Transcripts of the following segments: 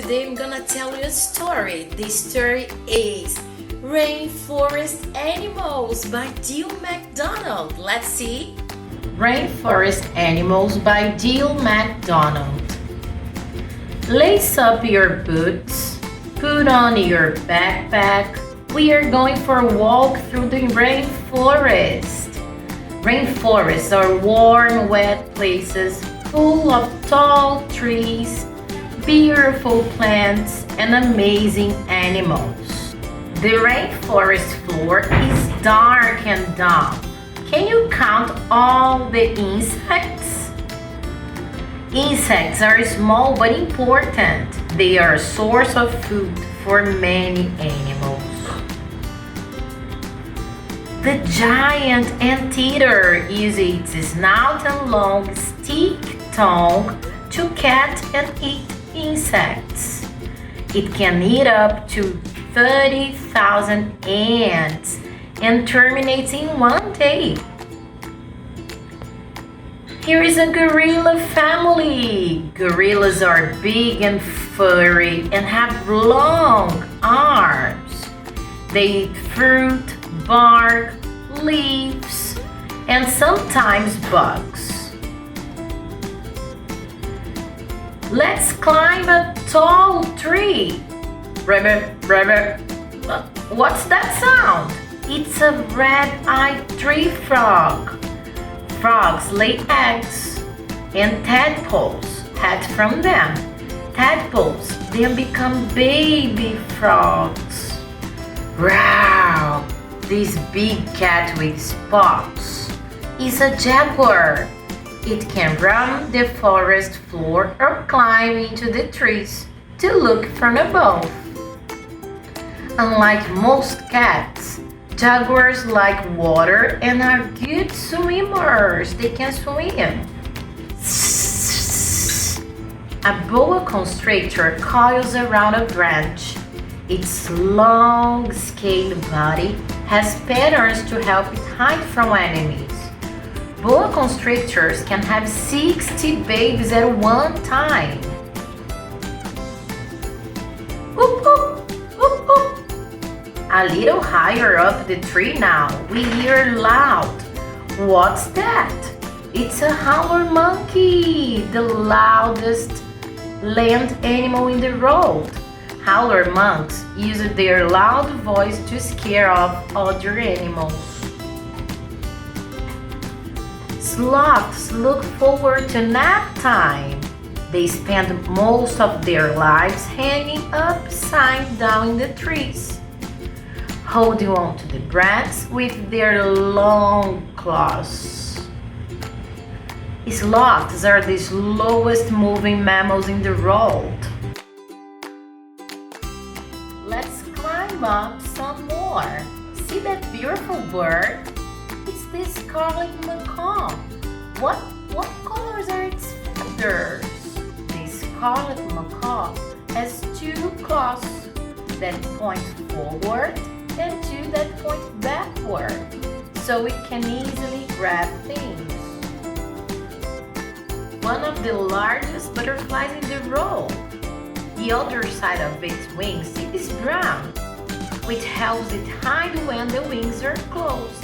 today I'm gonna tell you a story. This story is Rainforest Animals by Jill McDonald. Let's see. Rainforest Animals by Jill McDonald. Lace up your boots, put on your backpack. We are going for a walk through the rainforest. Rainforests are warm, wet places full of tall trees, beautiful plants, and amazing animals. The rainforest floor is dark and damp. Can you count all the insects? Insects are small but important. They are a source of food for many animals. The giant anteater uses its snout and long stick tongue to catch and eat insects. It can eat up to 30,000 ants and terminates in one day. Here is a gorilla family. Gorillas are big and furry and have long arms. They eat fruit, bark, leaves, and sometimes bugs. Let's climb a tall tree. Rabbit, rabbit. What's that sound? It's a red-eyed tree frog. Frogs lay eggs, and tadpoles hatch from them. Tadpoles then become baby frogs. Wow! This big cat with spots is a jaguar. It can run the forest floor or climb into the trees to look from above. Unlike most cats, jaguars like water and are good swimmers. They can swim. A boa constrictor coils around a branch. Its long, scaly body has patterns to help it hide from enemies. Boa constrictors can have 60 babies at one time. Whoop, whoop, whoop, whoop. A little higher up the tree now, we hear loud. What's that? It's a howler monkey, the loudest land animal in the world. Howler monks use their loud voice to scare off other animals. Sloths look forward to nap time. They spend most of their lives hanging upside down in the trees, holding on to the branches with their long claws. Sloths are the slowest moving mammals in the world. Let's climb up some more. See that beautiful bird? It's the scarlet macaw. What colors are its feathers? The scarlet macaw has two claws that point forward and two that point backward, so it can easily grab things. One of the largest butterflies in the world. The other side of its wings is brown, which helps it hide when the wings are closed.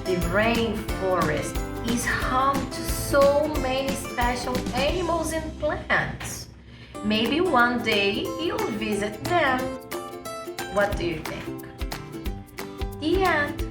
The rainforest is home to so many special animals and plants. Maybe one day you'll visit them. What do you think? The end.